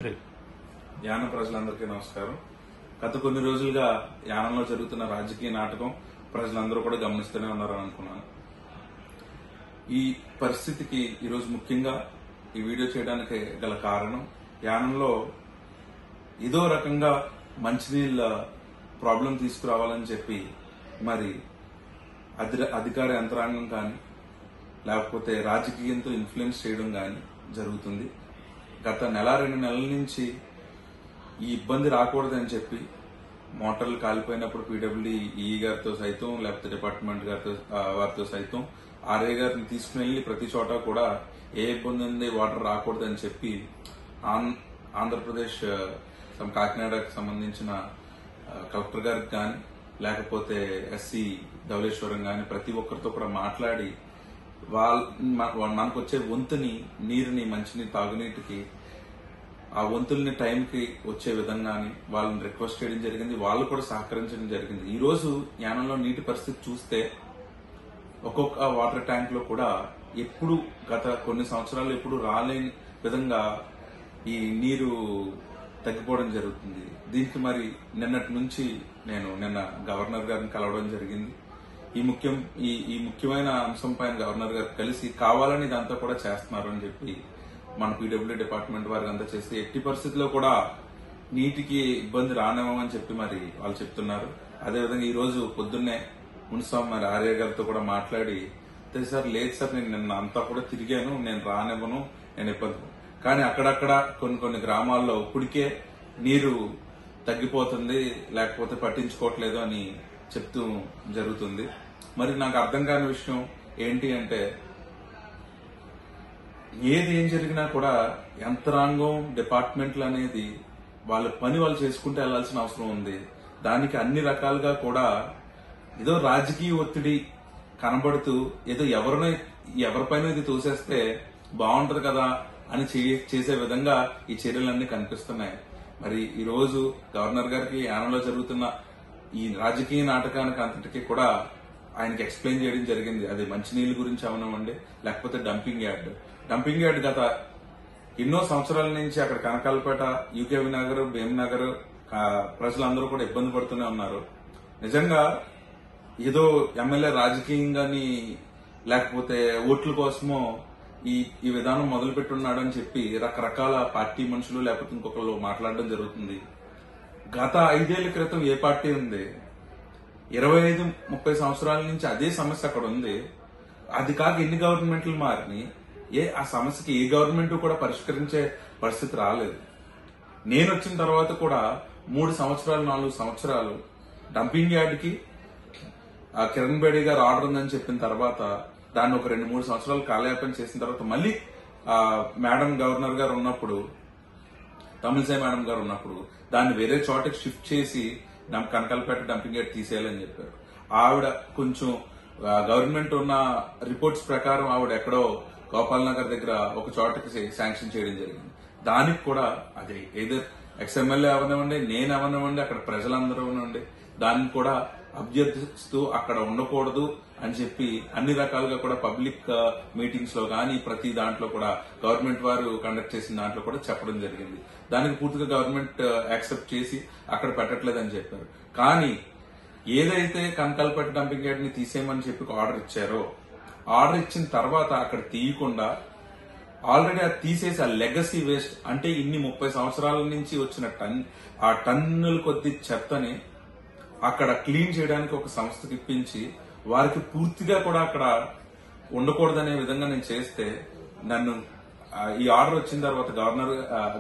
యాన ప్రజలందరికీ నమస్కారం. గత కొన్ని రోజులుగా యానంలో జరుగుతున్న రాజకీయ నాటకం ప్రజలందరూ కూడా గమనిస్తూనే ఉన్నారని అనుకున్నాను. ఈ పరిస్థితికి ఈరోజు ముఖ్యంగా ఈ వీడియో చేయడానికి గల కారణం, యానంలో ఏదో రకంగా మంచినీళ్ళ ప్రాబ్లం తీసుకురావాలని చెప్పి మరి అధికార యంత్రాంగం కానీ లేకపోతే రాజకీయంతో ఇన్ఫ్లుయెన్స్ చేయడం కానీ జరుగుతుంది. గత నెల 2 నెలల నుంచి ఈ ఇబ్బంది రాకూడదని చెప్పి మోటార్లు కాలిపోయినప్పుడు పీడబ్ల్యూడీ గారితో సైతం లేకపోతే డిపార్ట్మెంట్ వారితో సైతం ఆర్ఏ గారిని తీసుకుని వెళ్లి ప్రతి చోట కూడా ఏ ఇబ్బంది ఉంది, వాటర్ రాకూడదని చెప్పి ఆంధ్రప్రదేశ్ కాకినాడకు సంబంధించిన కలెక్టర్ గారికి కానీ లేకపోతే ఎస్సీ ధవళేశ్వరం కానీ ప్రతి ఒక్కరితో కూడా మాట్లాడి మనకు వచ్చే వంతుని నీరుని మంచినీరు తాగునీటికి ఆ వంతుల్ని టైంకి వచ్చే విధంగాని వాళ్ళని రిక్వెస్ట్ చేయడం జరిగింది. వాళ్ళు కూడా సహకరించడం జరిగింది. ఈ రోజు యానంలో నీటి పరిస్థితి చూస్తే ఒక్కొక్క వాటర్ ట్యాంక్ లో కూడా ఎప్పుడు గత కొన్ని సంవత్సరాలు ఎప్పుడు రాలేని విధంగా ఈ నీరు తగ్గిపోవడం జరుగుతుంది. దీనికి మరి నిన్నటి నుంచి నేను గవర్నర్ గారిని కలవడం జరిగింది. ఈ ముఖ్యమైన అంశం పైన గవర్నర్ గారు కలిసి కావాలని ఇదంతా కూడా చేస్తున్నారు అని చెప్పి మన పీడబ్ల్యూ డిపార్ట్మెంట్ వారికి అంతా చేస్తే ఎట్టి పరిస్థితుల్లో కూడా నీటికి ఇబ్బంది రానివ్వమని చెప్పి మరి వాళ్ళు చెప్తున్నారు. అదేవిధంగా ఈ రోజు పొద్దున్నే మున్సిపల్ మరి ఆర్ఏ గారితో కూడా మాట్లాడి, సార్ లేదు సార్, నేను నిన్న అంతా కూడా తిరిగాను, నేను రానివ్వను, నేను ఇబ్బంది. కానీ అక్కడక్కడ కొన్ని గ్రామాల్లో ఇప్పటికే నీరు తగ్గిపోతుంది, లేకపోతే పట్టించుకోవట్లేదు అని చెప్తూ జరుగుతుంది. మరి నాకు అర్థం కాని విషయం ఏంటి అంటే, ఏం జరిగినా కూడా యంత్రాంగం డిపార్ట్మెంట్లు అనేది వాళ్ళ పని వాళ్ళు చేసుకుంటూ వెళ్లాల్సిన అవసరం ఉంది. దానికి అన్ని రకాలుగా కూడా ఏదో రాజకీయ ఒత్తిడి కనబడుతూ ఏదో ఎవరిపైన ఇది తోసేస్తే బాగుంటది కదా అని చేసే విధంగా ఈ చర్యలన్నీ కనిపిస్తున్నాయి. మరి ఈ రోజు గవర్నర్ గారికి యానంలో జరుగుతున్న ఈ రాజకీయ నాటకానికి అంతటికీ కూడా ఆయనకి ఎక్స్ప్లెయిన్ చేయడం జరిగింది. అది మంచినీళ్ళ గురించి అవనివ్వండి, లేకపోతే డంపింగ్ యార్డ్ గత ఎన్నో సంవత్సరాల నుంచి అక్కడ కనకాలపేట, యూకేవి నగర్, భీమనగర్ ప్రజలందరూ కూడా ఇబ్బంది పడుతూనే ఉన్నారు. నిజంగా ఏదో ఎమ్మెల్యే రాజకీయంగాని లేకపోతే ఓట్ల కోసమో ఈ విధానం మొదలుపెట్టున్నాడని చెప్పి రకరకాల పార్టీ మనుషులు లేకపోతే ఇంకొకరు మాట్లాడడం జరుగుతుంది. గత 5 ఏళ్ల క్రితం ఏ పార్టీ ఉంది? 25-30 సంవత్సరాల నుంచి అదే సమస్య అక్కడ ఉంది. అది కాక ఎన్ని గవర్నమెంట్లు మారినాయి, ఆ సమస్యకి ఏ గవర్నమెంట్ కూడా పరిష్కరించే పరిస్థితి రాలేదు. నేను వచ్చిన తర్వాత కూడా 3 సంవత్సరాలు 4 సంవత్సరాలు డంపింగ్ యార్డ్కి కిరణ్ బేడి గారు ఆర్డర్ ఉందని చెప్పిన తర్వాత దాన్ని ఒక 2-3 సంవత్సరాలు కాలయాపన చేసిన తర్వాత మళ్ళీ మేడం గవర్నర్ గారు ఉన్నప్పుడు, తమిళసై మేడం గారు ఉన్నప్పుడు దాన్ని వేరే చోటకి షిఫ్ట్ చేసి కనకాలపేట డంపింగ్ యార్డ్ తీసేయాలని చెప్పారు. ఆవిడ కొంచెం గవర్నమెంట్ ఉన్న రిపోర్ట్స్ ప్రకారం ఆవిడ ఎక్కడో గోపాల్ నగర్ దగ్గర ఒక చోటకి శాంక్షన్ చేయడం జరిగింది. దానికి కూడా అదే ఏదో ఎక్స్ఎమ్మెల్యే అవనివ్వండి, నేను అవనివ్వండి, అక్కడ ప్రజలందరూ అవనివ్వండి, దాన్ని కూడా అభ్యర్థిస్తూ అక్కడ ఉండకూడదు అని చెప్పి అన్ని రకాలుగా కూడా పబ్లిక్ మీటింగ్స్ లో కానీ ప్రతి దాంట్లో కూడా గవర్నమెంట్ వారు కండక్ట్ చేసిన దాంట్లో కూడా చెప్పడం జరిగింది. దానికి పూర్తిగా గవర్నమెంట్ యాక్సెప్ట్ చేసి అక్కడ పెట్టట్లేదని చెప్పారు. కానీ ఏదైతే కనకాలపేట డంపింగ్ యార్డ్ ని తీసేయమని చెప్పి ఆర్డర్ ఇచ్చారో, ఆర్డర్ ఇచ్చిన తర్వాత అక్కడ తీయకుండా ఆల్రెడీ అది తీసేసి ఆ లెగసీ వేస్ట్ అంటే ఇన్ని 30 సంవత్సరాల నుంచి వచ్చిన టన్నుల కొద్ది చెత్తని అక్కడ క్లీన్ చేయడానికి ఒక సంస్థకి ఇప్పించి వారికి పూర్తిగా కూడా అక్కడ ఉండకూడదనే విధంగా నేను చేస్తే, నన్ను ఈ ఆర్డర్ వచ్చిన తర్వాత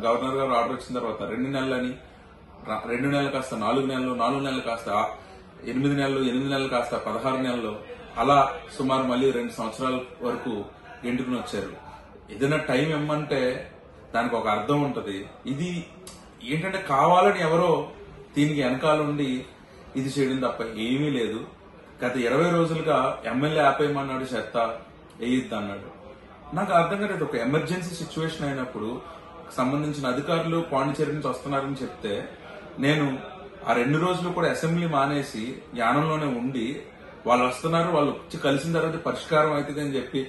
గవర్నర్ గారు ఆర్డర్ వచ్చిన తర్వాత 2 నెలలని 2 నెలలు కాస్త 4 నెలలు, 4 నెలలు కాస్త 8 నెలలు, 8 నెలలు కాస్త 16 నెలలు, అలా సుమారు మళ్ళీ 2 సంవత్సరాల వరకు ఎండుకుని వచ్చారు. ఏదైనా టైం ఇమ్మంటే దానికి ఒక అర్థం ఉంటది. ఇది ఏంటంటే కావాలని ఎవరో దీనికి వెనకాలండి ఇది చేయడం తప్ప ఏమీ లేదు. గత 20 రోజులుగా ఎమ్మెల్యే ఆపేయమన్నాడు, చెత్త వేయొద్దు అన్నాడు. నాకు అర్థం కాలేదు. ఒక ఎమర్జెన్సీ సిచ్యువేషన్ అయినప్పుడు సంబంధించిన అధికారులు పాండిచేరి నుంచి వస్తున్నారని చెప్తే నేను ఆ 2 రోజులు కూడా అసెంబ్లీ మానేసి యానంలోనే ఉండి వాళ్ళు వస్తున్నారు, వాళ్ళు వచ్చి కలిసిన తర్వాత పరిష్కారం అవుతుంది అని చెప్పి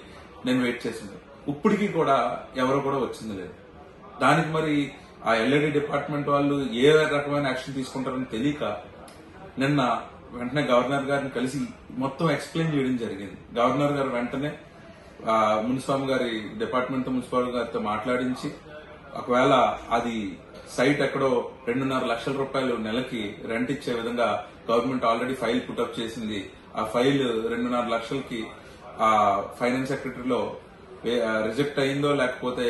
నేను వెయిట్ చేసింది. ఇప్పటికీ కూడా ఎవరు కూడా వచ్చింది లేదు. దానికి మరి ఆ ఎల్ఐడి డిపార్ట్మెంట్ వాళ్ళు ఏ రకమైన యాక్షన్ తీసుకుంటారని తెలియక నిన్న వెంటనే గవర్నర్ గారిని కలిసి మొత్తం ఎక్స్ప్లెయిన్ చేయడం జరిగింది. గవర్నర్ గారు వెంటనే మున్స్వామి గారి డిపార్ట్మెంట్ మున్సిపల్ గారితో మాట్లాడించి ఒకవేళ అది సైట్ ఎక్కడో 2.5 లక్షల రూపాయలు నెలకి రెంట్ ఇచ్చే విధంగా గవర్నమెంట్ ఆల్రెడీ ఫైల్ పుటప్ చేసింది. ఆ ఫైల్ 2.5 లక్షలకి ఆ ఫైనాన్స్ సెక్రటరీలో రిజెక్ట్ అయిందో లేకపోతే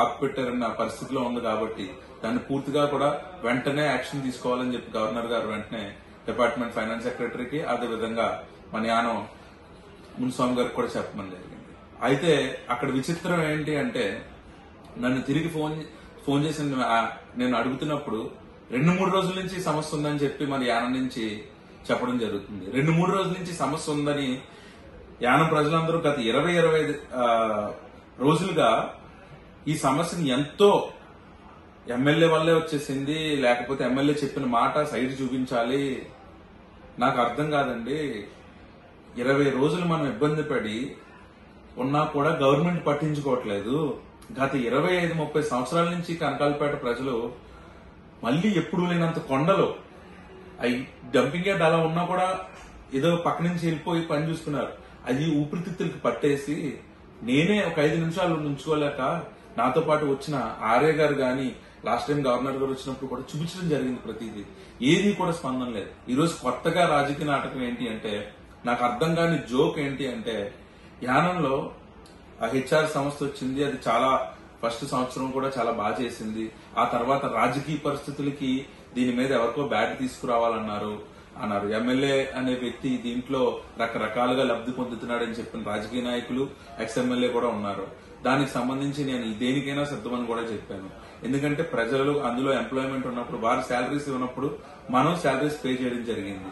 ఆపిపెట్టారన్న పరిస్థితిలో ఉంది కాబట్టి దాన్ని పూర్తిగా కూడా వెంటనే యాక్షన్ తీసుకోవాలని చెప్పి గవర్నర్ గారు వెంటనే డిపార్ట్మెంట్ ఫైనాన్స్ సెక్రటరీకి అదేవిధంగా మన యానం మున్స్వామి గారికి కూడా చెప్పమని జరిగింది. అయితే అక్కడ విచిత్రం ఏంటి అంటే నన్ను తిరిగి ఫోన్ చేసి నేను అడుగుతున్నప్పుడు 2-3 రోజుల నుంచి సమస్య ఉందని చెప్పి మన యానం నుంచి చెప్పడం జరుగుతుంది. 2-3 రోజుల నుంచి సమస్య ఉందని యానం ప్రజలందరూ గత 20-25 రోజులుగా ఈ సమస్యను ఎంతో ఎమ్మెల్యే వల్లే వచ్చేసింది, లేకపోతే ఎమ్మెల్యే చెప్పిన మాట సైడ్ చూపించాలి, నాకు అర్థం కాదండి. 20 రోజులు మనం ఇబ్బంది పడి ఉన్నా కూడా గవర్నమెంట్ పట్టించుకోవట్లేదు. గత 25-30 సంవత్సరాల నుంచి కనకాలపేట ప్రజలు మళ్లీ ఎప్పుడు లేనంత కొండలు అవి డంపింగ్ యార్డ్ అలా ఉన్నా కూడా ఏదో పక్క నుంచి వెళ్ళిపోయి పని చూసుకున్నారు. అది ఊపిరితిత్తులకి పట్టేసి నేనే ఒక 5 నిమిషాలు నుంచుకోలేక నాతో పాటు వచ్చిన ఆర్య గారు గాని లాస్ట్ టైం గవర్నర్ గారు వచ్చినప్పుడు కూడా చూపించడం జరిగింది. ప్రతిదీ ఏది కూడా స్పందన లేదు. ఈ రోజు కొత్తగా రాజకీయ నాటకం ఏంటి అంటే నాకు అర్థం కాని జోక్ ఏంటి అంటే యానంలో ఆ హెచ్ఆర్ సంస్థ వచ్చింది. అది చాలా ఫస్ట్ సంవత్సరం కూడా చాలా బాగా చేసింది. ఆ తర్వాత రాజకీయ పరిస్థితులకి దీని మీద ఎవరికో బ్యాట్ తీసుకురావాలన్నారు. ఎమ్మెల్యే అనే వ్యక్తి దీంట్లో రకరకాలుగా లబ్ధి పొందుతున్నాడని చెప్పిన రాజకీయ నాయకులు ఎక్స్ఎమ్మెల్యే కూడా ఉన్నారు. దానికి సంబంధించి నేను దేనికైనా సిద్ధమని కూడా చెప్పాను. ఎందుకంటే ప్రజలు అందులో ఎంప్లాయ్మెంట్ ఉన్నప్పుడు వారు శాలరీస్ ఇవ్వనప్పుడు మనం శాలరీస్ పే చేయడం జరిగింది.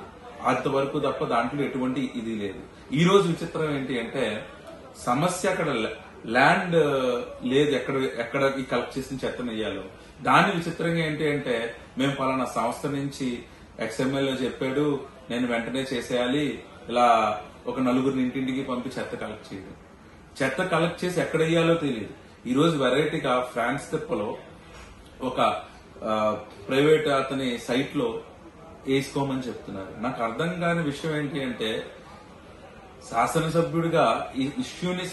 అంతవరకు తప్ప దాంట్లో ఎటువంటి ఇది లేదు. ఈ రోజు విచిత్రం ఏంటి అంటే సమస్య అక్కడ ల్యాండ్ లేదు, ఎక్కడ ఈ కలెక్ట్ చేసిన చెత్తను వేయాలో. దాని విచిత్రంగా ఏంటి అంటే మేము పలానా సంస్థ నుంచి ఎక్స్ఎమ్మెల్యే చెప్పాడు, నేను వెంటనే చేసేయాలి, ఇలా ఒక 4 ఇంటింటికి పంపి చెత్త కలెక్ట్ చేయడం. చెత్త కలెక్ట్ చేసి ఎక్కడ వేయాలో తెలియదు. ఈ రోజు వెరైటీగా ఫ్రాన్స్ తిప్పలో ఒక ప్రైవేట్ అతని సైట్ లో వేసుకోమని చెప్తున్నారు. నాకు అర్థం కాని విషయం ఏంటి అంటే శాసనసభ్యుడిగా ఈ ఇష్యూని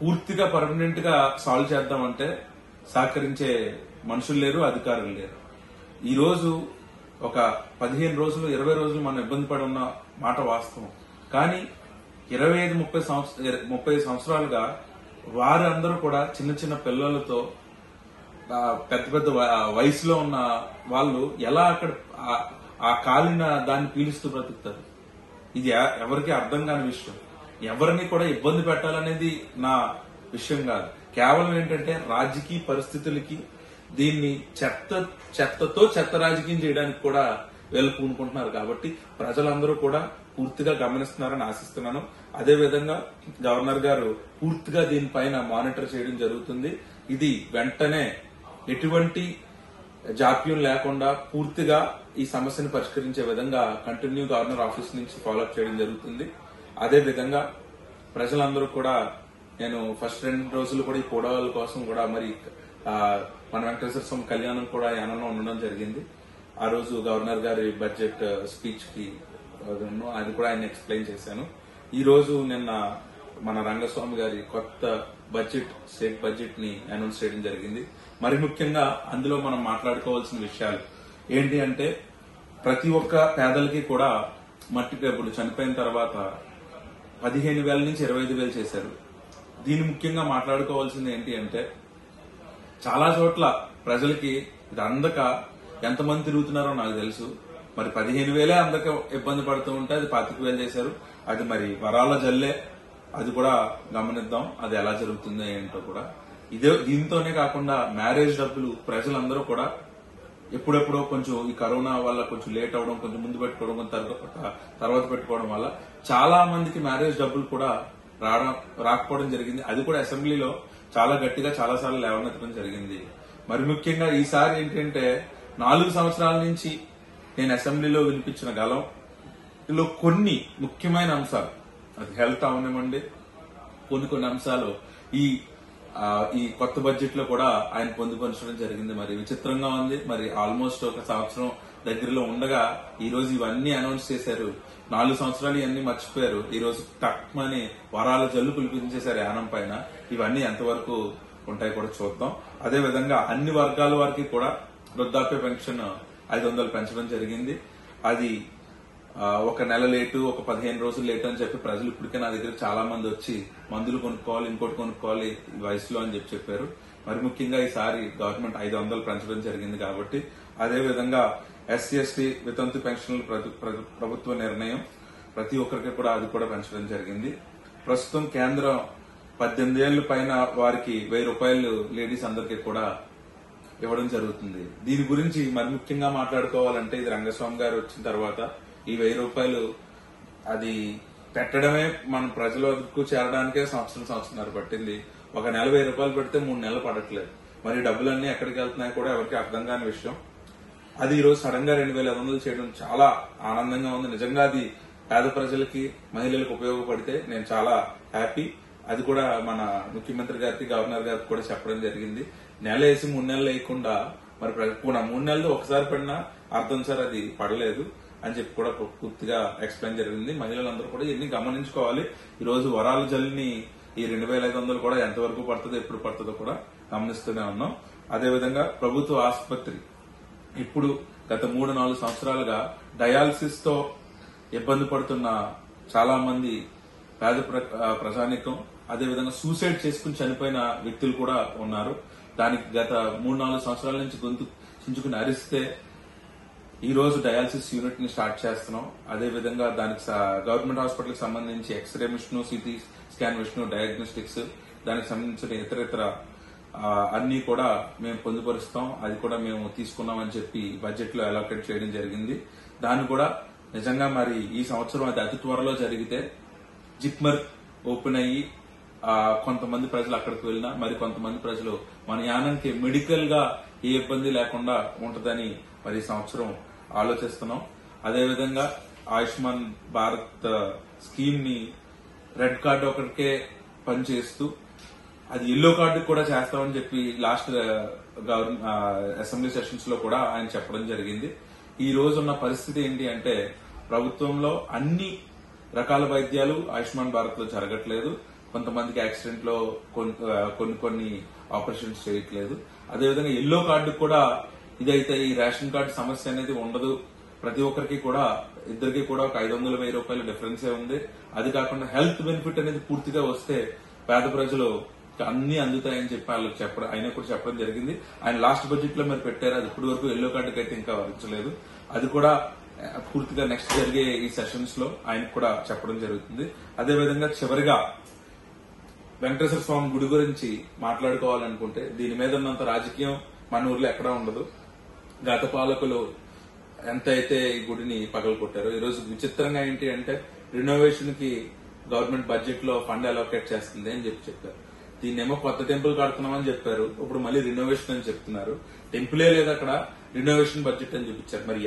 పూర్తిగా పర్మనెంట్ గా సాల్వ్ చేద్దామంటే సహకరించే మనుషులు లేరు, అధికారులు లేరు. ఈ రోజు ఒక 15 రోజులు 20 రోజులు మనం ఇబ్బంది పడి ఉన్న మాట వాస్తవం. కానీ 25-30 సంవత్సరాలుగా వారందరూ కూడా చిన్న చిన్న పిల్లలతో పెద్ద పెద్ద వయసులో ఉన్న వాళ్ళు ఎలా అక్కడ ఆ కాలిన దాన్ని పీలుస్తూ బ్రతుకుతారు. ఇది ఎవరికి అర్థం కాని విషయం. ఎవరిని కూడా ఇబ్బంది పెట్టాలనేది నా విషయం కాదు. కేవలం ఏంటంటే రాజకీయ పరిస్థితులకి దీన్ని చెత్తతో చెత్త రాజకీయం చేయడానికి కూడా వీళ్ళు పూనుకుంటున్నారు. కాబట్టి ప్రజలందరూ కూడా పూర్తిగా గమనిస్తున్నారని ఆశిస్తున్నాను. అదేవిధంగా గవర్నర్ గారు పూర్తిగా దీనిపైన మానిటర్ చేయడం జరుగుతుంది. ఇది వెంటనే ఎటువంటి జాప్యం లేకుండా పూర్తిగా ఈ సమస్యను పరిష్కరించే విధంగా కంటిన్యూ గవర్నర్ ఆఫీస్ నుంచి ఫాలోఅప్ చేయడం జరుగుతుంది. అదేవిధంగా ప్రజలందరూ కూడా నేను ఫస్ట్ 2 రోజులు కూడా ఈ పోడవాళ్ళ కోసం కూడా మరి మన వెంకటేశ్వర స్వామి కళ్యాణం కూడా యానంలో ఉండడం జరిగింది. ఆ రోజు గవర్నర్ గారి బడ్జెట్ స్పీచ్ కి అది కూడా ఆయన ఎక్స్ప్లెయిన్ చేశాను. ఈ రోజు నిన్న మన రంగస్వామి గారి కొత్త స్టేట్ బడ్జెట్ ని అనౌన్స్ చేయడం జరిగింది. మరి ముఖ్యంగా అందులో మనం మాట్లాడుకోవాల్సిన విషయాలు ఏంటి అంటే ప్రతి ఒక్క పేదలకి కూడా మట్టి డబ్బులు చనిపోయిన తర్వాత 15,000 నుంచి 25,000 చేశారు. దీన్ని ముఖ్యంగా మాట్లాడుకోవాల్సింది ఏంటి అంటే చాలా చోట్ల ప్రజలకి ఇది అందక ఎంతమంది తిరుగుతున్నారో నాకు తెలుసు. మరి 15,000 అందక ఇబ్బంది పడుతూ ఉంటే అది 25,000 చేశారు. అది మరి వరాల జల్లే, అది కూడా గమనిద్దాం అది ఎలా జరుగుతుందో ఏంటో కూడా. దీంతోనే కాకుండా మ్యారేజ్ డబ్బులు ప్రజలందరూ కూడా ఎప్పుడెప్పుడో కొంచెం ఈ కరోనా వల్ల కొంచెం లేట్ అవడం, కొంచెం ముందు పెట్టుకోవడం, కొంచెం తర్వాత పెట్టుకోవడం వల్ల చాలా మందికి మ్యారేజ్ డబ్బులు కూడా రాకపోవడం జరిగింది. అది కూడా అసెంబ్లీలో చాలా గట్టిగా చాలా సార్లు లేవనెత్తడం జరిగింది. మరి ముఖ్యంగా ఈసారి ఏంటంటే 4 సంవత్సరాల నుంచి నేను అసెంబ్లీలో వినిపించిన గలంలో కొన్ని ముఖ్యమైన అంశాలు, అది హెల్త్ అవనివ్వండి, కొన్ని అంశాలు ఈ ఈ కొత్త బడ్జెట్ లో కూడా ఆయన పొందుపరచడం జరిగింది. మరి విచిత్రంగా ఉంది. మరి ఆల్మోస్ట్ ఒక సంవత్సరం దగ్గరలో ఉండగా ఈ రోజు ఇవన్నీ అనౌన్స్ చేశారు. 4 సంవత్సరాలు ఇవన్నీ మర్చిపోయారు. ఈ రోజు టక్మని వరాల జల్లు కులిపించేశారు యానం పైన. ఇవన్నీ ఎంతవరకు ఉంటాయి కూడా చూద్దాం. అదే విధంగా అన్ని వర్గాల వారికి కూడా వృద్ధాప్య పెన్షన్ 500 పెంచడం జరిగింది. అది ఒక నెల లేటు, ఒక 15 రోజులు లేటు అని చెప్పి ప్రజలు ఇప్పటికే నా దగ్గర చాలా మంది వచ్చి మందులు కొనుక్కోవాలి, ఇంకోటి కొనుక్కోవాలి ఈ వయసులో అని చెప్పారు. మరి ముఖ్యంగా ఈసారి గవర్నమెంట్ 500 పెంచడం జరిగింది కాబట్టి, అదే విధంగా ఎస్సీ ఎస్టీ వితంతు పెన్షన్లు ప్రభుత్వ నిర్ణయం ప్రతి ఒక్కరికి కూడా అది కూడా పెంచడం జరిగింది. ప్రస్తుతం కేంద్రం 18 ఏళ్ల పైన వారికి 1000 రూపాయలు లేడీస్ అందరికీ కూడా ఇవ్వడం జరుగుతుంది. దీని గురించి మరి ముఖ్యంగా మాట్లాడుకోవాలంటే ఇది రంగస్వామి గారు వచ్చిన తర్వాత ఈ 1000 రూపాయలు అది పెట్టడమే మన ప్రజల వరకు చేరడానికే సంవత్సరం పట్టింది. ఒక నెల 1000 రూపాయలు పెడితే 3 నెలలు పడట్లేదు. మరి డబ్బులన్నీ ఎక్కడికి వెళ్తున్నాయి కూడా ఎవరికి అర్థం కాని విషయం. అది ఈ రోజు సడన్ గా 2500 చేయడం చాలా ఆనందంగా ఉంది. నిజంగా అది పేద ప్రజలకి, మహిళలకు ఉపయోగపడితే నేను చాలా హ్యాపీ. అది కూడా మన ముఖ్యమంత్రి గారికి, గవర్నర్ గారికి కూడా చెప్పడం జరిగింది. నెల వేసి 3 నెలలు వేయకుండా మరి 3 నెలలు ఒకసారి పడినా అర్థం సార్ అది పడలేదు అని చెప్పి కూడా పూర్తిగా ఎక్స్ప్లెయిన్ జరిగింది. మహిళలందరూ కూడా ఇవన్నీ గమనించుకోవాలి. ఈ రోజు వరాల జల్లిని ఈ 2500 కూడా ఎంతవరకు పడుతుందో, ఎప్పుడు పడుతుందో కూడా గమనిస్తూనే ఉన్నాం. అదేవిధంగా ప్రభుత్వ ఆసుపత్రి ఇప్పుడు గత 3-4 సంవత్సరాలుగా డయాలసిస్ తో ఇబ్బంది పడుతున్న చాలా మంది పేద ప్రజానీకం, అదేవిధంగా సూసైడ్ చేసుకుని చనిపోయిన వ్యక్తులు కూడా ఉన్నారు. దానికి గత 3-4 సంవత్సరాల నుంచి గొంతు చించుకుని అరిస్తే ఈ రోజు డయాలసిస్ యూనిట్ ని స్టార్ట్ చేస్తున్నాం. అదేవిధంగా దానికి గవర్నమెంట్ హాస్పిటల్ కి సంబంధించి X-ray machine, CT scan machine, diagnostics, దానికి సంబంధించిన ఇతర అన్ని కూడా మేము పొందుపరుస్తాం. అది కూడా మేము తీసుకున్నామని చెప్పి బడ్జెట్ లో అలోకేట్ చేయడం జరిగింది. దాన్ని కూడా నిజంగా మరి ఈ సంవత్సరం అది అతి త్వరలో జరిగితే జిప్మర్ ఓపెన్ అయ్యి కొంతమంది ప్రజలు అక్కడికి వెళ్ళినా మరి కొంతమంది ప్రజలు మన యానంకి మెడికల్ గా ఏ ఇబ్బంది లేకుండా ఉంటదని మరి ఈ సంవత్సరం ఆలోచిస్తున్నాం. అదేవిధంగా ఆయుష్మాన్ భారత్ స్కీమ్ ని రెడ్ కార్డు ఒకటికే పనిచేస్తూ అది ఎల్లో కార్డు కూడా చేస్తామని చెప్పి లాస్ట్ అసెంబ్లీ సెషన్స్ లో కూడా ఆయన చెప్పడం జరిగింది. ఈ రోజు ఉన్న పరిస్థితి ఏంటి అంటే ప్రభుత్వంలో అన్ని రకాల వైద్యాలు ఆయుష్మాన్ భారత్ లో జరగట్లేదు. కొంతమందికి యాక్సిడెంట్ లో కొన్ని ఆపరేషన్స్ చేయట్లేదు. అదేవిధంగా ఎల్లో కార్డు కూడా ఇదైతే ఈ రేషన్ కార్డు సమస్య అనేది ఉండదు. ప్రతి ఒక్కరికి కూడా ఇద్దరికి కూడా ఒక 500-1000 రూపాయల డిఫరెన్సే ఉంది. అది కాకుండా హెల్త్ బెనిఫిట్ అనేది పూర్తిగా వస్తే పేద ప్రజలు అన్ని అందుతాయని చెప్పి వాళ్ళకి ఆయన కూడా చెప్పడం జరిగింది. ఆయన లాస్ట్ బడ్జెట్ లో మీరు పెట్టారు. అది ఇప్పటి వరకు ఎల్లో కార్డుకి అయితే ఇంకా వరించలేదు. అది కూడా పూర్తిగా నెక్స్ట్ జరిగే ఈ సెషన్స్ లో ఆయనకు కూడా చెప్పడం జరుగుతుంది. అదేవిధంగా చివరిగా వెంకటేశ్వర స్వామి గుడి గురించి మాట్లాడుకోవాలనుకుంటే దీని మీద ఉన్నంత రాజకీయం మన ఊర్లో ఎక్కడా ఉండదు. గత పాలకులు ఎంతైతే ఈ గుడిని పగలగొట్టారో ఈరోజు విచిత్రంగా ఏంటి అంటే రినోవేషన్ కి గవర్నమెంట్ బడ్జెట్ లో ఫండ్ అలోకేట్ చేస్తుంది అని చెప్పారు. దీన్నేమో కొత్త టెంపుల్ కడుతున్నామని చెప్పారు. ఇప్పుడు మళ్ళీ రినోవేషన్ అని చెప్తున్నారు. టెంపులే లేదు అక్కడ, రినోవేషన్ బడ్జెట్ అని చూపించారు. మరి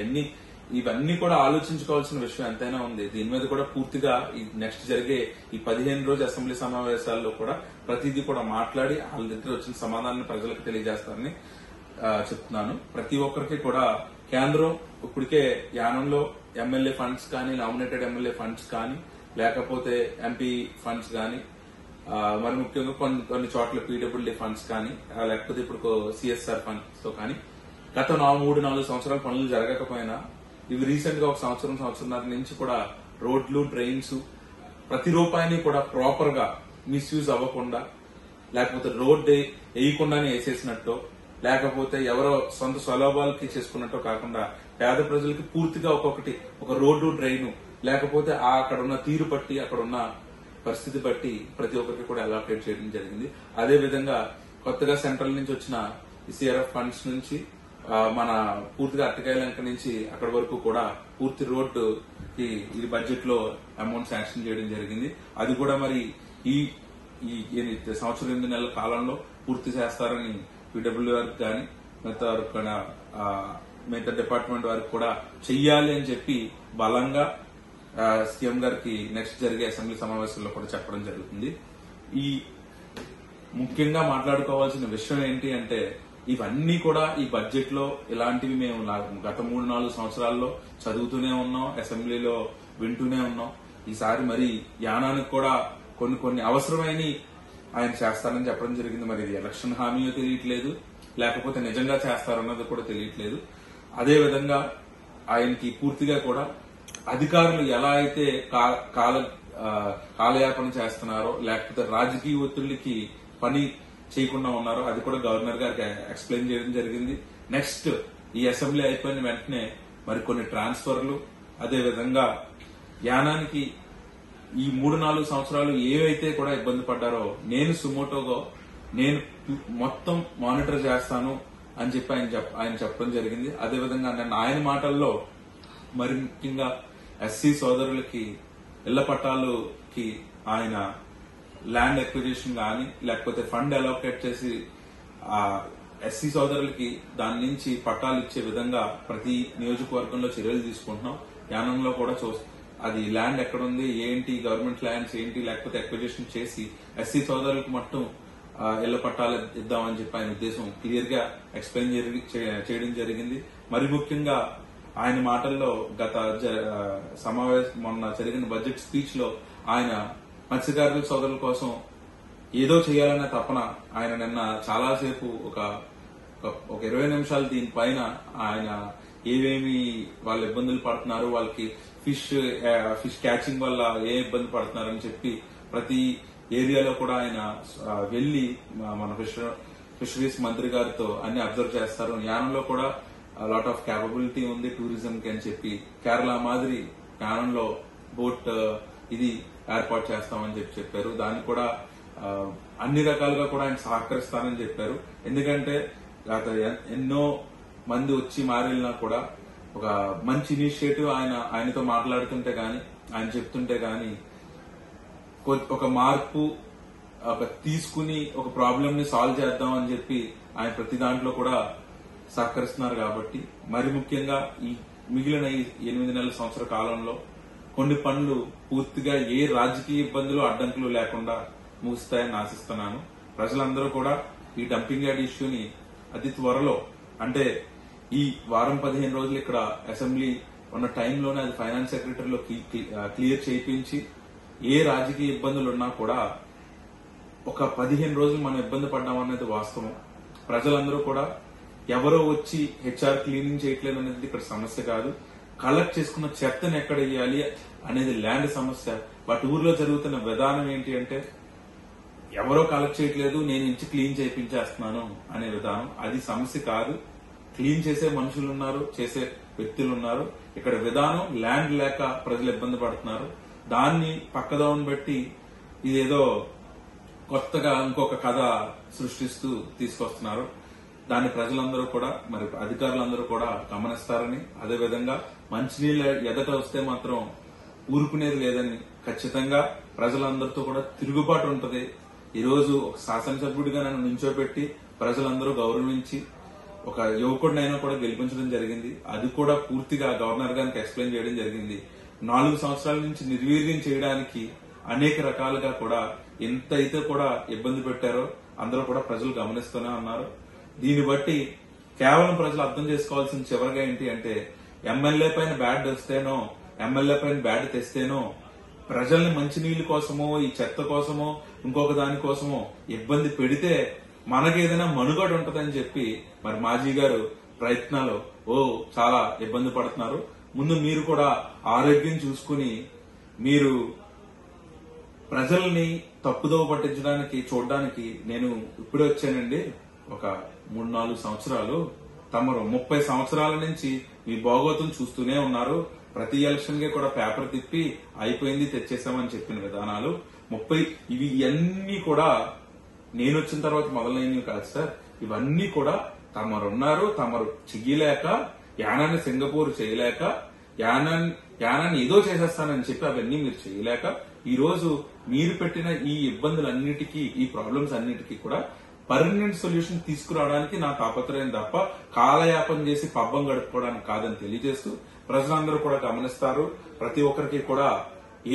ఇవన్నీ కూడా ఆలోచించుకోవాల్సిన విషయం ఎంతైనా ఉంది. దీని మీద కూడా పూర్తిగా ఈ నెక్స్ట్ జరిగే ఈ 15 రోజు అసెంబ్లీ సమావేశాల్లో కూడా ప్రతిదీ కూడా మాట్లాడి వాళ్ళ దగ్గర వచ్చిన సమాధానాన్ని ప్రజలకు తెలియజేస్తారని చెప్తున్నాను. ప్రతి ఒక్కరికి కూడా కేంద్రం ఇప్పటికే యానంలో ఎమ్మెల్యే ఫండ్స్ కానీ, నామినేటెడ్ ఎమ్మెల్యే ఫండ్స్ కానీ, లేకపోతే ఎంపీ ఫండ్స్ కానీ, మరి ముఖ్యంగా కొన్ని చోట్ల పీడబ్ల్యూడీ ఫండ్స్ కానీ, లేకపోతే ఇప్పుడు సిఎస్ఆర్ ఫండ్స్ తో కానీ గత 3-4 సంవత్సరాల పనులు జరగకపోయినా ఇవి రీసెంట్ గా ఒక సంవత్సరంన్నర నుంచి కూడా రోడ్లు, డ్రైన్స్ ప్రతి రూపాయిని కూడా ప్రాపర్ గా మిస్యూజ్ అవ్వకుండా, లేకపోతే రోడ్ వేయకుండానే వేసేసినట్టు, లేకపోతే ఎవరో సొంత స్వలాభాలకి చేసుకున్నట్టు కాకుండా పేద ప్రజలకి పూర్తిగా ఒక్కొక్కటి ఒక రోడ్డు, డ్రైన్, లేకపోతే అక్కడ ఉన్న తీరు బట్టి, అక్కడ ఉన్న పరిస్థితి బట్టి ప్రతి ఒక్కరికి కూడా అలోకేట్ చేయడం జరిగింది. అదే విధంగా కొత్తగా సెంట్రల్ నుంచి వచ్చిన సిఆర్ఎఫ్ ఫండ్స్ నుంచి మన పూర్తిగా అట్టకాయలంక నుంచి అక్కడి వరకు కూడా పూర్తి రోడ్డు కి ఈ బడ్జెట్ లో అమౌంట్ శాంక్షన్ చేయడం జరిగింది. అది కూడా మరి ఈ సంవత్సరం 8 నెలల కాలంలో పూర్తి చేస్తారని పీడబ్ల్యూఆర్ కానీ మిగతా డిపార్ట్మెంట్ వారికి కూడా చెయ్యాలి అని చెప్పి బలంగా సీఎం గారికి నెక్స్ట్ జరిగే అసెంబ్లీ సమావేశంలో కూడా చెప్పడం జరుగుతుంది. ముఖ్యంగా మాట్లాడుకోవాల్సిన విషయం ఏంటి అంటే ఇవన్నీ కూడా ఈ బడ్జెట్ లో ఇలాంటివి మేము గత 3-4 సంవత్సరాల్లో చదువుతూనే ఉన్నాం, అసెంబ్లీలో వింటూనే ఉన్నాం. ఈసారి మరి యానానికి కూడా కొన్ని అవసరమైన ఆయన చేస్తారని చెప్పడం జరిగింది. మరి ఇది ఎలక్షన్ హామీయో తెలియట్లేదు, లేకపోతే నిజంగా చేస్తారన్నది కూడా తెలియట్లేదు. అదే విధంగా ఆయనకి పూర్తిగా కూడా అధికారులు ఎలా అయితే కాలయాపన చేస్తున్నారో, లేకపోతే రాజకీయ ఒత్తిళ్లకి పని చేయకుండా ఉన్నారో అది కూడా గవర్నర్ గారికి ఎక్స్ప్లెయిన్ చేయడం జరిగింది. నెక్స్ట్ ఈ అసెంబ్లీ అయిపోయిన వెంటనే మరి కొన్ని ట్రాన్స్ఫర్లు, అదే విధంగా యానానికి ఈ 3-4 సంవత్సరాలు ఏవైతే కూడా ఇబ్బంది పడ్డారో నేను సుమోటోగా నేను మొత్తం మానిటర్ చేస్తాను అని చెప్పి ఆయన చెప్పడం జరిగింది. అదేవిధంగా నేను ఆయన మాటల్లో మరి ముఖ్యంగా ఎస్సీ సోదరులకి ఇళ్ల పట్టాలకి ఆయన ల్యాండ్ ఎక్విజిషన్ కానీ లేకపోతే ఫండ్ అలోకేట్ చేసి ఆ ఎస్సీ సోదరులకి దాని నుంచి పట్టాలు ఇచ్చే విధంగా ప్రతి నియోజకవర్గంలో చర్యలు తీసుకుంటున్నాం. యానంలో కూడా అది ల్యాండ్ ఎక్కడుంది ఏంటి, గవర్నమెంట్ ల్యాండ్స్ ఏంటి, లేకపోతే ఎక్విజిషన్ చేసి ఎస్సీ సోదరులకు మొత్తం ఇళ్ల పట్టాలు ఇద్దామని చెప్పి ఆయన ఉద్దేశం క్లియర్ గా ఎక్స్ప్లెయిన్ చేయడం జరిగింది. మరి ముఖ్యంగా ఆయన మాటల్లో గత మొన్న జరిగిన బడ్జెట్ స్పీచ్ లో ఆయన మత్స్యకారుల సోదరుల కోసం ఏదో చేయాలనే తపన ఆయన నిన్న చాలాసేపు ఒక 20 నిమిషాలు దీనిపైన ఆయన ఏవేమి వాళ్ళు ఇబ్బందులు పడుతున్నారు, వాళ్ళకి ఫిష్ క్యాచింగ్ వల్ల ఏ ఇబ్బంది పడుతున్నారని చెప్పి ప్రతి ఏరియాలో కూడా ఆయన వెళ్లి మన ఫిషరీస్ మంత్రి గారితో అన్ని అబ్జర్వ్ చేస్తారు. యానంలో కూడా లాట్ ఆఫ్ క్యాపబిలిటీ ఉంది టూరిజం కి అని చెప్పి కేరళ మాదిరి యానంలో బోట్ ఇది ఏర్పాటు చేస్తామని చెప్పారు. దాన్ని కూడా అన్ని రకాలుగా కూడా ఆయన సహకరిస్తానని చెప్పారు. ఎందుకంటే గత ఎన్నో మంది వచ్చి మారినా కూడా ఒక మంచి ఇనిషియేటివ్ ఆయనతో మాట్లాడుతుంటే గాని, ఆయన చెప్తుంటే గాని ఒక మార్పు తీసుకుని ఒక ప్రాబ్లం ని సాల్వ్ చేద్దాం అని చెప్పి ఆయన ప్రతి దాంట్లో కూడా సహకరిస్తున్నారు. కాబట్టి మరి ముఖ్యంగా ఈ మిగిలిన 8 నెలల సంవత్సర కాలంలో కొన్ని పనులు పూర్తిగా ఏ రాజకీయ ఇబ్బందులు అడ్డంకులు లేకుండా ముగుస్తాయని ఆశిస్తున్నాను. ప్రజలందరూ కూడా ఈ డంపింగ్ యార్డ్ ఇష్యూని అతి త్వరలో, అంటే ఈ వారం 15 రోజులు ఇక్కడ అసెంబ్లీ ఉన్న టైంలోనే అది ఫైనాన్స్ సెక్రటరీలో క్లియర్ చేయించి ఏ రాజకీయ ఇబ్బందులు ఉన్నా కూడా ఒక 15 రోజులు మనం ఇబ్బంది పడ్డామనేది వాస్తవం. ప్రజలందరూ కూడా ఎవరో వచ్చి హెచ్ఆర్ క్లీనింగ్ చేయట్లేదు అనేది ఇక్కడ సమస్య కాదు. కలెక్ట్ చేసుకున్న చెత్తను ఎక్కడ వేయాలి అనేది ల్యాండ్ సమస్య. బట్ ఊర్లో జరుగుతున్న విధానం ఏంటి అంటే ఎవరో కలెక్ట్ చేయట్లేదు, నేను ఇంచి క్లీన్ చేయించేస్తున్నాను అనే విధానం. అది సమస్య కాదు. క్లీన్ చేసే మనుషులు ఉన్నారు, చేసే వ్యక్తులు ఉన్నారు. ఇక్కడ విధానం ల్యాండ్ లేక ప్రజలు ఇబ్బంది పడుతున్నారు. దాన్ని పక్కదోవను పెట్టి ఇదేదో కొత్తగా ఇంకొక కథ సృష్టిస్తూ తీసుకొస్తున్నారు. దాన్ని ప్రజలందరూ కూడా మరి అధికారులందరూ కూడా గమనిస్తారని, అదేవిధంగా మంచినీళ్ళ ఎదట వస్తే మాత్రం ఊరుకునేది లేదని ఖచ్చితంగా ప్రజలందరితో కూడా తిరుగుబాటు ఉంటది. ఈ రోజు ఒక శాసనసభ్యుడిగా నన్ను నించోబెట్టి ప్రజలందరూ గౌరవించి ఒక యువకుడినైనా కూడా గెలిపించడం జరిగింది. అది కూడా పూర్తిగా గవర్నర్ గారికి ఎక్స్ప్లెయిన్ చేయడం జరిగింది. 4 సంవత్సరాల నుంచి నిర్వీర్యం చేయడానికి అనేక రకాలుగా కూడా ఎంత అయితే కూడా ఇబ్బంది పెట్టారో అందరూ కూడా ప్రజలు గమనిస్తూనే ఉన్నారు. దీన్ని బట్టి కేవలం ప్రజలు అర్థం చేసుకోవాల్సిన చివరిగా ఏంటి అంటే ఎమ్మెల్యే పైన బ్యాడ్ వస్తేనో, ఎమ్మెల్యే పైన బ్యాడ్ తెస్తేనో ప్రజల్ని మంచినీళ్ల కోసమో ఈ చెత్త కోసమో ఇంకొక దానికోసమో ఇబ్బంది పెడితే మనకేదైనా మనుగడ ఉంటదని చెప్పి మరి మాజీ గారు ప్రయత్నాలు చాలా ఇబ్బంది పడుతున్నారు. ముందు మీరు కూడా ఆరోగ్యం చూసుకుని మీరు ప్రజల్ని తప్పుదోవ పట్టించడానికి చూడడానికి నేను ఇప్పుడే వచ్చానండి. ఒక 3-4 సంవత్సరాలు తమరు 30 సంవత్సరాల నుంచి మీ భోగోతం చూస్తూనే ఉన్నారు. ప్రతి ఎలక్షన్ కి కూడా పేపర్ తిప్పి అయిపోయింది తెచ్చేసామని చెప్పిన విధానాలు ఇవన్నీ కూడా నేను వచ్చిన తర్వాత మొదలైనవి కాదు సార్. ఇవన్నీ కూడా తమరున్నారు, తమరు చెయ్యలేక యానాన్ని సింగపూర్ చేయలేక యానాన్ని ఏదో చేసేస్తానని చెప్పి అవన్నీ మీరు చేయలేక ఈ రోజు మీరు పెట్టిన ఈ ఇబ్బందులన్నిటికీ, ఈ ప్రాబ్లమ్స్ అన్నిటికీ కూడా పర్మనెంట్ సొల్యూషన్ తీసుకురావడానికి నా తాపత్రయం తప్ప కాలయాపన చేసి పబ్బం గడుపుకోవడానికి కాదని తెలియజేస్తూ ప్రజలందరూ కూడా గమనిస్తారు. ప్రతి ఒక్కరికి కూడా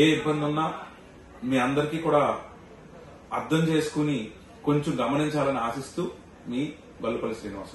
ఏ ఇబ్బంది ఉన్నా మీ అందరికీ కూడా అర్థం చేసుకుని కొంచెం గమనించాలని ఆశిస్తూ మీ గొల్లపల్లి శ్రీనివాస.